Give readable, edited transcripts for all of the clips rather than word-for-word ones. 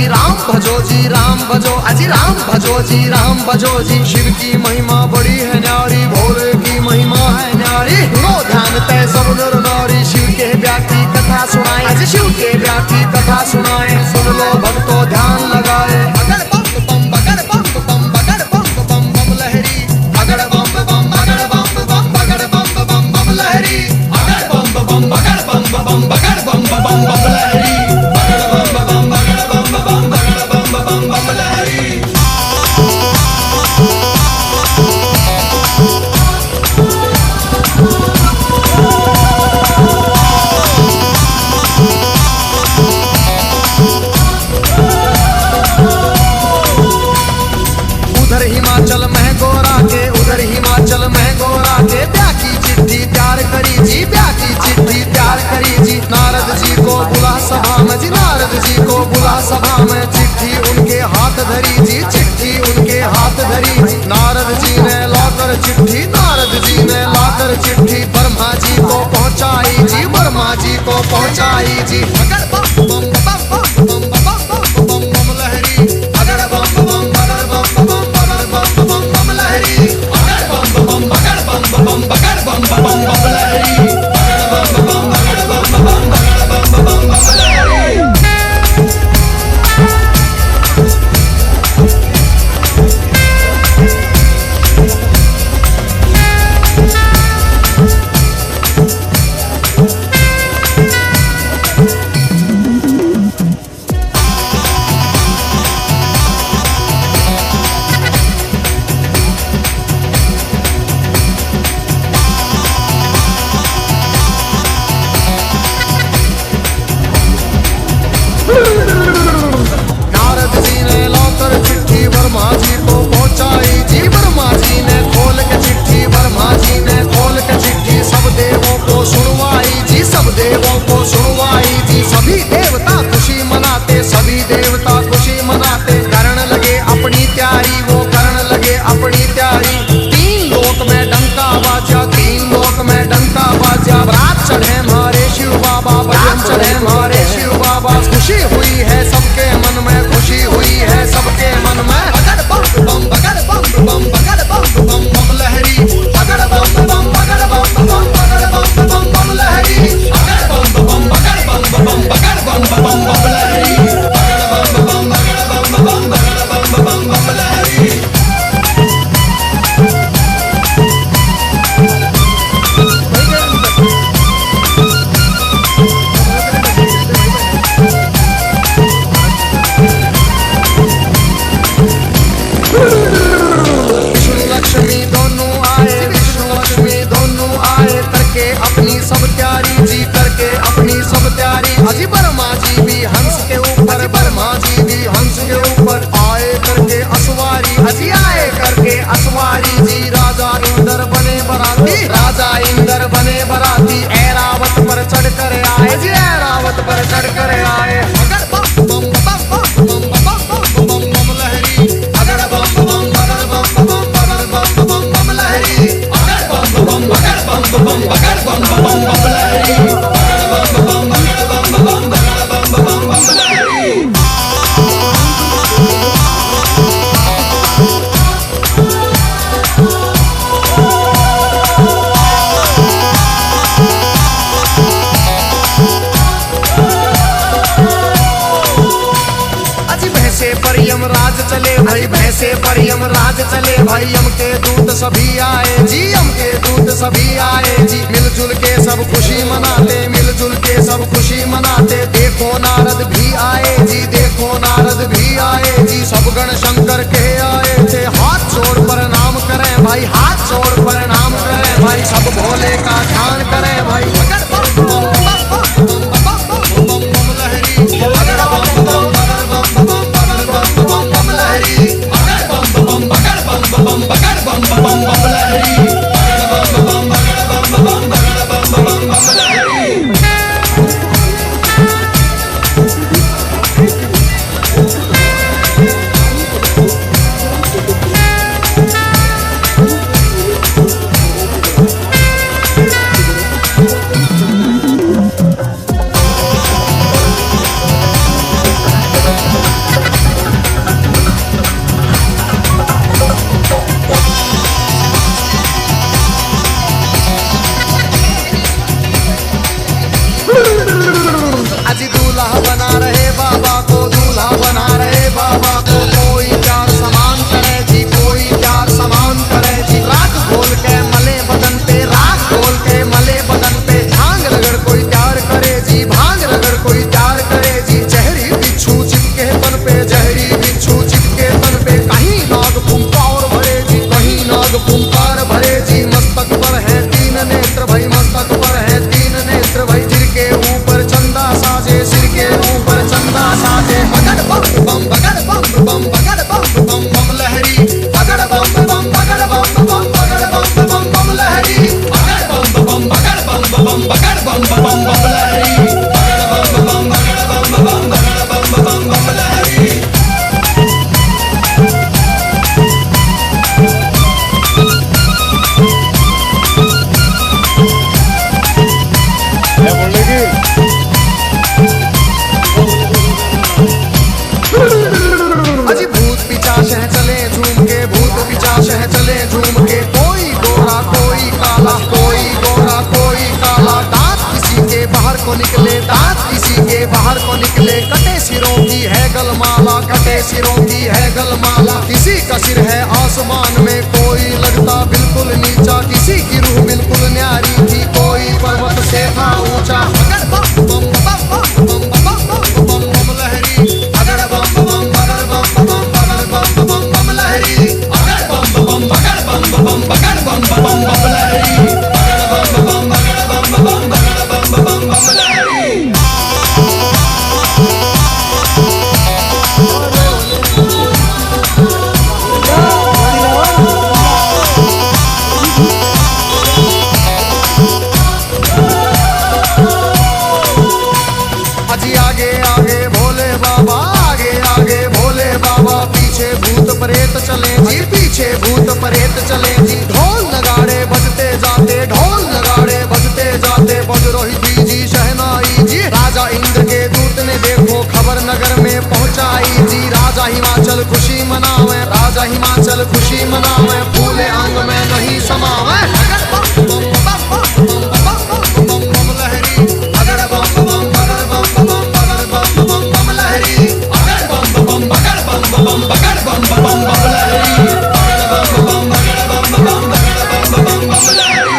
राम भजो जी राम भजो, अजी राम भजो जी राम भजो जी। शिव की महिमा बड़ी है न्यारी, भोले की महिमा है न्यारी। सुनो ध्यान तय सब नर नारी, शिव के ब्याह की कथा सुनाए, अजी शिव के ब्याह की कथा सुनाए। सुन लो भक्तों ध्यान लगाए। अगर बम बम बगर बम बम बगर बम बम बम लहरी, अगर बम बम बगर बम बम बगर बम बम बम लहरी, अगर बम बम बगर बम बम बगर बम बम बम लहरी, अगर बम बम बगर बम बम बगर बम बम बम लहरी। उधर हिमाचल में गोरा के, उधर हिमाचल में गोरा के ब्याह की चिट्ठी तैयार करी जी, ब्याह की चिट्ठी तैयार करी जी। नारद जी को बुला सभा में जी, नारद जी को बुला सभा में। चिट्ठी उनके हाथ धरी जी, चिट्ठी उनके हाथ धरी। नारद जी ने लाकर चिट्ठी, नारद जी ने लाकर चिट्ठी ब्रह्मा जी को पहुंचाई जी, ब्रह्मा जी को पहुंचाई जी। अगर बम बम बम बम बम बम बम लहरी, अगर बम बम बगर बम बम बगर बम बम बम लहरी, अगर बम बम बगर बम बम बगर बम बम बम लहरी, अगर बम बम बगर बम बम बगर बम बम बम लहरी। नारद जी ने लाकर चिट्ठी ब्रह्मा जी को पहुंचाई जी, ब्रह्मा जी ने खोल के चिट्ठी, ब्रह्मा जी ने खोल के चिट्ठी सब देवों को सुनवाई जी, सब देवों को सुनवाई जी। सभी देवता खुशी मनाते, सभी देवता खुशी मनाते। करण लगे अपनी तैयारी, वो करण लगे अपनी तैयारी। तीन लोक में डंका बाजा, तीन लोक में डंका बाजा। रात चढ़े मारे शिव बाबा, भजन चढ़े मारे शिव बाबा। खुशी हुई है सबके मन में, खुशी हुई है सबके मन में। अगर बम बम बगर बम बम बगर बम बम बम लहरी, अगर बम बम बगर बम बम बगर बम बम बम लहरी, अगर बम बम बगर बम बम बगर बम बम बम लहरी, अगर बम बम बगर बम बम बगर बम बम बम लहरी। विष्णु लक्ष्मी दोनों आए, विष्णु लक्ष्मी दोनों आए। करके अपनी सब तैयारी जी, करके अपनी सब तैयारी। अजी ब्रह्मा जी भी हंस के ऊपर, ब्रह्मा जी भी हंस के ऊपर आए करके असवारी, अजी आए करके असवारी जी। राजा इंद्र बने बराती, राजा इंद्र बने बराती। ऐरावत पर चढ़ कर आए जी, ऐरावत पर चढ़ कर आए। अगर बम बम बम बम बम बम बम लहरी, अगर बम बम बगर बम बम बगर बम बम बम लहरी, अगर बम बम बगर बम बम बगर बम बम बम लहरी, अगर बम बम बगर बम बम बगर बम बम बम लहरी। भैंसे पर यमराज चले भाई, भैंसे पर यमराज चले भाई। यम के दूत सभी आए जी, यम के दूत सभी आए जी। मिलजुल के सब खुशी मनाते, मिलजुल के सब खुशी मनाते। देखो नारद भी आए जी, देखो नारद भी आए जी। सब गण शंकर के आए थे, हाथ जोड़ प्रणाम करें भाई, हाथ जोड़ प्रणाम करें भाई। सब भोले का ध्यान करें भाई। अगर बम बम बम बम बम बम लहरी, अगर बम बम बगर बम बम बगर बम बम बम लहरी, अगर बम बम बगर बम बम बगर बम बम बम लहरी, अगर बम बम बगर बम बम बगर बम बम बम लहरी। अजी भूत पिचाश है चले झूम के, भूत पिचाश है चले झूम के। कोई गोरा कोई काला, कोई गोरा कोई काला। दांत किसी के बाहर को निकले, दांत किसी के बाहर को निकले। कटे सिरों की है गलमाला, कटे सिरों की है गलमाला। किसी का सिर है आसमान में, कोई लगता बिल्कुल नीचा। किसी की रूह बिल्कुल न्यारी थी, कोई पर्वत से था ऊंचा। अगर बम बम बम बम बम बम बम बम लहरी, अगर बम बम बगर बम बम बगर बम बम बम लहरी, अगर बम बम बगर बम बम बगर बम बम बम लहरी, अगर बम बम बगर बम बम बगर बम बम बम लहरी। अजी आगे आगे भोले बाबा, आगे आगे भोले बाबा। पीछे भूत प्रेत चले जी, पीछे भूत प्रेत चले जी। ढोल नगाड़े बजते जाते, ढोल नगाड़े बजते जाते। बज रही थी जी शहनाई जी। राजा इंद्र के दूत ने देखो खबर नगर में पहुंचाई जी। राजा हिमाचल खुशी मनावे, राजा हिमाचल खुशी मनावे। फूले अंग में नहीं समावे। अगर बम बम बम बम बम बम लहरी, अगर बम बम बगर बम बम बगर बम बम बम लहरी, अगर बम बम बगर बम बम बगर बम बम बम लहरी, अगर बम बम बगर बम बम बगर बम बम बम लहरी।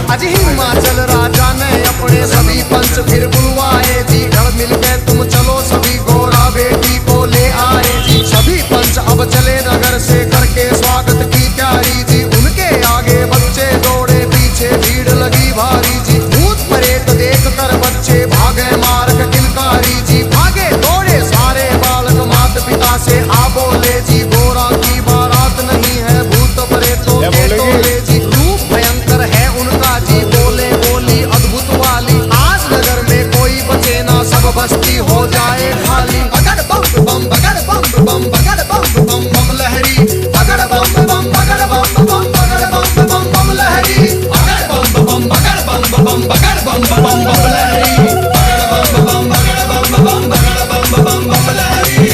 अजी हिमाचल राजा ने अपने सभी पंच फिर बुलवाए जी। घर मिलके तुम चलो सभी गोरा बेटी को ले आए जी। सभी पंच अब चले नगर से करके स्वागत की तैयारी जी। उनके आगे बच्चे दौड़े, पीछे भीड़ लगी भारी जी। भूत प्रेत देख कर बच्चे भागे मार्ग किलकारी जी। भागे दौड़े सारे बालक माता पिता से आ बोले जी। गोरा की बारात नहीं है, भूत प्रेतों के टोले जी। रूप भयंकर है उनका जी, बोले बोली अद्भुत वाली। आज नगर में कोई बचे ना, सब बस्ती हो जाए खाली। अगर बम बम बगर बम बम बगर बम बम बम लहरी, अगर बम बम बगर बम बम बगर बम बम बम लहरी, अगर बम बम बगर बम बम बगर बम बम बम लहरी, अगर बम बम बगर बम बम बगर बम बम बम लहरी।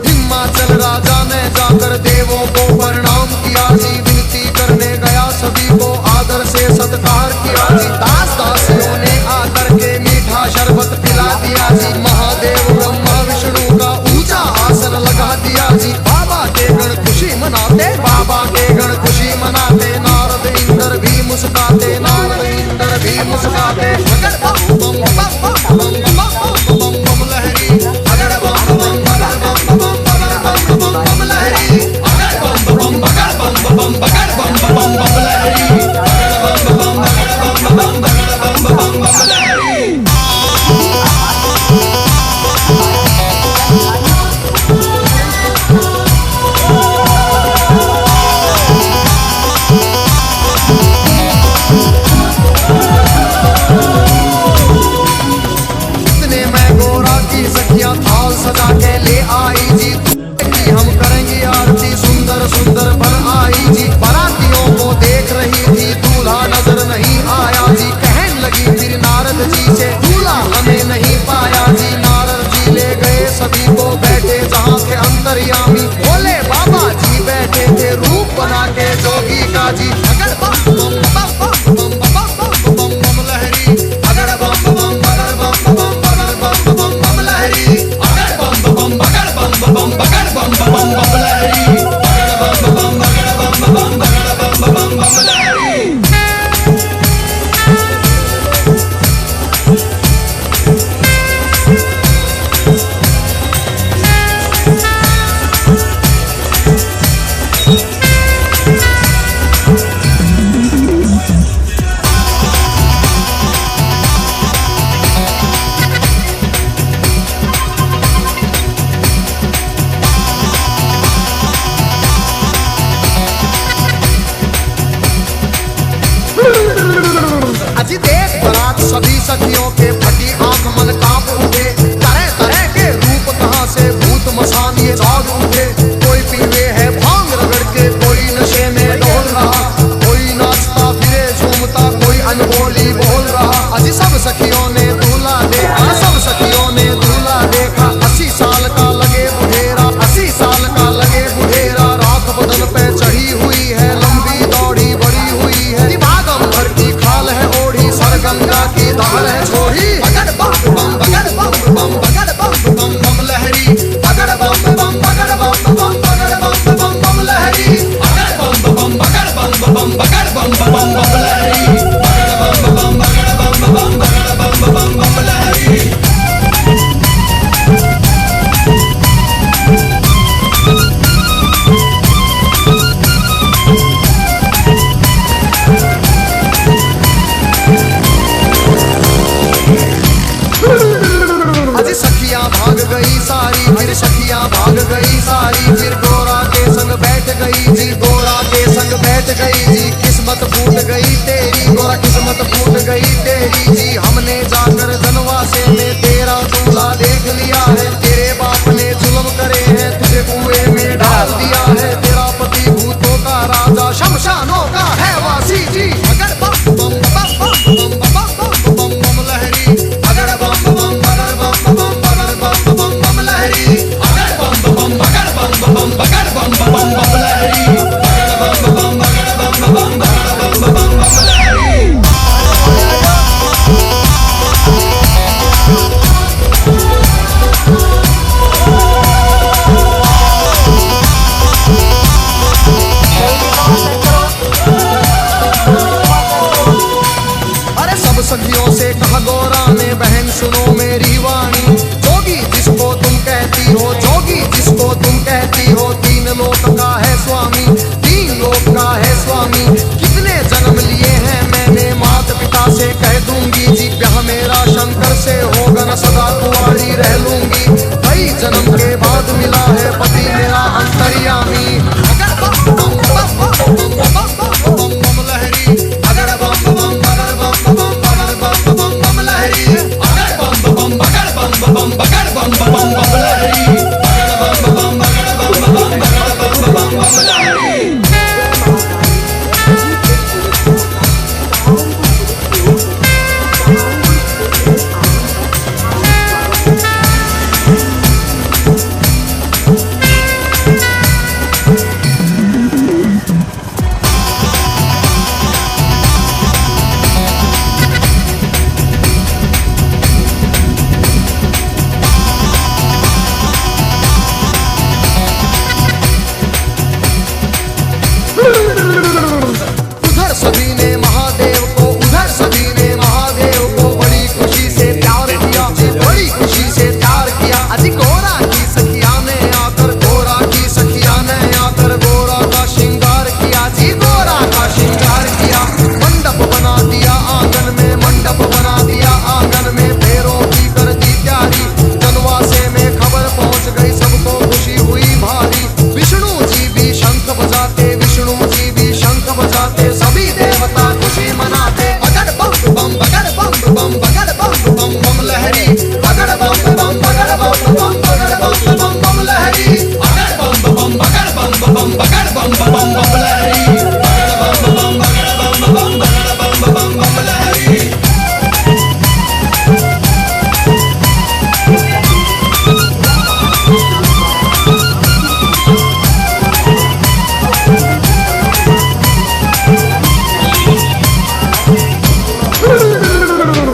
हिमाचल राजा ने जाकर देवों को प्रणाम किया जी। विनती करने गया सभी को आदर से सत्कार किया जी। दास दासियों ने आकर के मीठा शरबत पिला दिया जी। महादेव ब्रह्मा विष्णु का ऊंचा आसन लगा दिया जी। बाबा के गण खुशी मनाते, बाबा के गण खुशी मनाते। नारद इंद्र भी मुस्काते, नारद इंद्र भी मुस्काते। अगर बम बम बम बम बम बम बम लहरी, अगर बम बम बगर बम बम बगर बम बम बम लहरी, अगर बम बम बगर बम बम बगर बम बम बम लहरी, अगर बम बम बगर बम बम बगर बम बम बम लहरी। इतने में गोरा की सखियां थाल सजा के ले आई जी। कि हम करेंगे आरती, सुंदर सुंदर बन आई जी। बारातियों को देख रही थी, दूल्हा नजर नहीं आया जी। कहने लगी फिर नारद जी से, दूल्हा हमें नहीं पाया जी। नारद जी ले गए सभी को, बैठे जहाँ के अंतर्यामी भोले बाबा जी बैठे थे रूप बना के जोगी का जी। अगर बम बम बम बम बम बम बम बम लहरी, अगर बम बम बगर बम बम बगर बम बम बम लहरी, अगर बम बम बगर बम बम बगर बम बम बम लहरी, अगर बम बम बगर बम बम बगर बम बम बम लहरी। सखियों के फटी आंख मन कांप उठे, तरह तरह के रूप कहां से भूत मसान ये जाग उठे। कोई पीवे है भांग रगड़ के, कोई नशे में डोल रहा, कोई नाचता फिरे झूमता, कोई अनबोली बोल रहा। अजी सब सखियों ने दूल्हा देखा, सब सखियों ने दूल्हा देखा। 80 साल का लगे बुढ़ेरा, 80 साल का लगे बुढ़ेरा। राख बदन पे चढ़ी हुई है, लंबी दौड़ी बड़ी हुई है। भागम भर की खाल है ओढ़ी, सर गंगा की धार है छोड़ी। बगड़ बम बम बगड़ बम बम बगड़ बम बम बम लहरी, बगड़ बम बम बगड़ बम बम बगड़ बम बम बम लहरी, बगड़ बम बम बगड़ बम बम बगड़ बम बम बम लहरी, बगड़ बम बम बगड़ बम बम बगड़ बम बम बम लहरी। अजी सखियां भाग गई सारी, फिर सखियां भाग गई सारी। फिर गोरा के संग बैठ गई जी, गोरा के संग बैठ गई जी। किस्मत फूट गई तेरी गोरा, किस्मत फूट गई तेरी जी। हमने जाकर जनवासे में तेरा दूल्हा देख लिया है। तेरे बाप ने जुल्म करे हैं, तुझे कुएं में डाल दिया है। तेरा पति भूतों का राजा, शमशानों का है वासी जी। अगर बम बम बम बम बम बम बम बम लहरी, अगर बम बम बगड़ बम बम बगड़ बम बम बम लहरी, अगर बम बम बगड़ बम बम बगड़ बम बम बम लहरी, अगर बम बम बगड़ बम बम बगड़ बम बम बम लहरी। अरे सब सखियों से कहा गोरा ने, बहन सुनो मेरी वाणी। जोगी जिसको तुम कहती हो, जोगी जिसको तुम कहती हो, 3 लोक का है स्वामी, 3 लोक का है स्वामी। कितने जन्म लिए हैं मैंने, माता पिता से कह दूंगी जी। ब्याह मेरा शंकर से होगा न, सदा कुंवारी रह लूंगी। कई जन्म के बाद मिला है पति मेरा अंतर्यामी। अगर बम बम बम बम बम बम बम लहरी, अगर बम बम बगड़ बम बम बगड़ बम बम बम लहरी, अगर बम बम बगड़ बम बम बगड़ बम बम बम लहरी, अगर बम बम बगड़ बम बम बगड़ बम बम बम लहरी। उधर सभी ने महादेव को, उधर सभी ने महादेव को बड़ी खुशी से प्यार किया, बड़ी खुशी से प्यार किया। अजी गोरा की सखिया ने आकर, गोरा की सखिया ने आकर गोरा का श्रृंगार किया जी, गोरा का श्रृंगार किया। मंडप बना दिया आंगन में, मंडप बना दिया आंगन में। फेरों की कर दी तैयारी, जनवासे में खबर पहुंच गई, सबको खुशी हुई भारी। विष्णु जी भी शंख बजाते, विष्णु जी भी शंख बजाते, सभी देवता खुशी मनाते। बगड़ बम बम बगड़ बम बम बगड़ बम बम बम लहरी, बगड़ बम बम बगड़ बम बम बगड़ बम बम बम लहरी, बगड़ बम बम बगड़ बम बम बगड़ बम बम बम लहरी, बगड़ बम बम बगड़ बम बम बगड़ बम बम बम लहरी।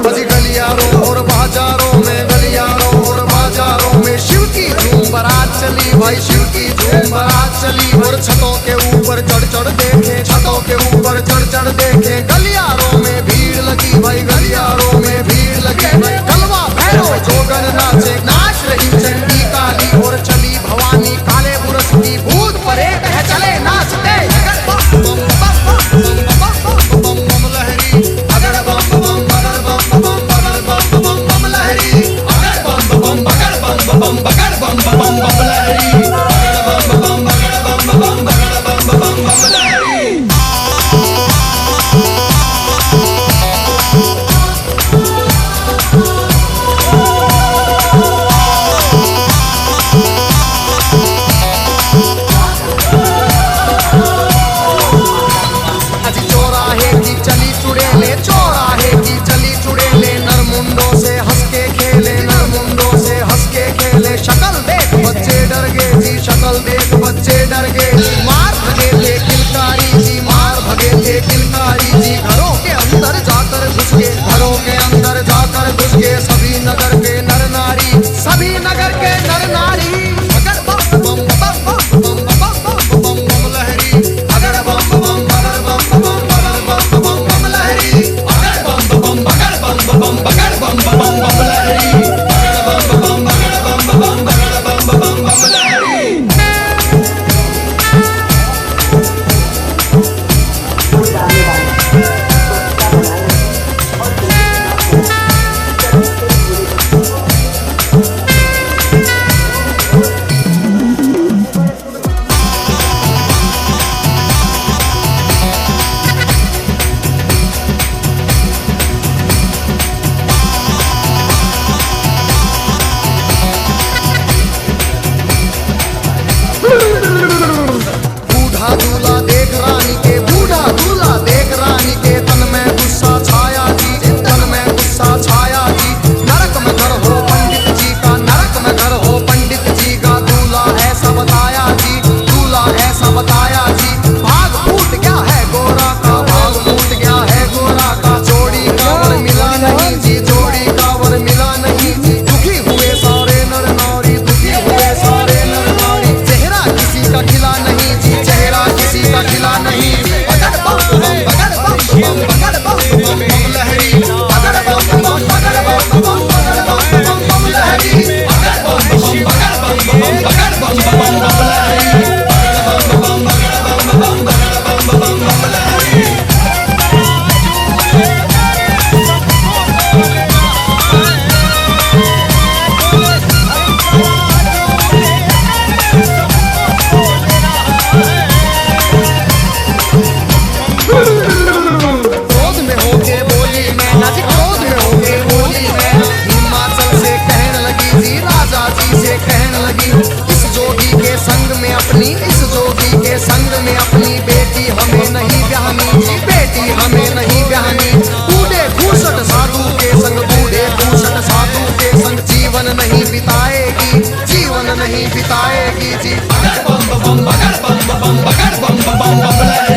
अजी गलियारों और बाजारों में, गलियारों और बाजारों में शिव की धूम बारात चली भाई, शिव की धूम बारात चली। और छतों के ऊपर चढ़ चढ़ देखे, छतों के ऊपर चढ़ चढ़ देखे। गलियारों में भीड़ लगी भाई, गलियारों में भीड़ लगी। कलवा भैरव जोगन नाचे, नाच रही चंडी काली, और चली भवानी काले बुरस की। भूत परेत है चले नाचते, अगर बम बम बम बम बम बम लहरी, अगर बम बम बगड़ बम बम बगड़ बम बम बम लहरी, अगर बम बम बगड़ बम बम बगड़ बम बम बम लहरी, अगर बम बम बगड़ बम बम बगड़ बम बम बम लहरी। के नर नारी अगर बम बम बम बम बम बम बम बम लहरी अगर बम बम बगर बम बम बगर बम बम बम लहरी अगर बम बम बगर बम बम बगर बम बम बम लहरी अगर बम बम बगर बम बम बगर बम बम बम लहरी। बूढ़ा दूल्हा देख रानी के बूढ़ा दूल्हा देख रानी के तन में गुस्सा छाया जी तन में गुस्सा छाया जी। नरक में घर हो पंडित जी का नरक में घर हो पंडित जी का दूल्हा ऐसा बताया जी दूल्हा ऐसा बताया जी। भाग फूट गया है गोरा का भाग फूट गया है गोरा का जोड़ी का वर मिला नहीं जी जोड़ी का वर मिला नहीं जी। दुखी हुए सारे नर नारी दुखी हुए सारे नर नारी चेहरा किसी का खिला नहीं जी चेहरा किसी का खिला नहीं। अगर बम बम बगर बम बम बगर बम बम बम लहरी अगर बम बम बगर बम बम बगर बम बम लहरी अगर बम बम बगर बम बम बगर बम बम लहरी अगर बम बम बगर बम बम बगर बम बम लहरी। क्रोध में होके बोली मैं नाची क्रोध में होके बोली मैं हिमाचल से कहने लगी जी राजा जी से कहने लगी इस जोगी के संग में अपनी इस जोगी के संग में अपनी बेटी हमें नहीं ब्याहनी जी बेटी हमें नहीं ब्याहनी। बूढ़े भूषण साधु के संग बूढ़े भूषण साधु के संग जीवन नहीं बिताएगी जीवन नहीं बिताएगी जी। अगर बम बम बगर बम बम बगर बम बम बम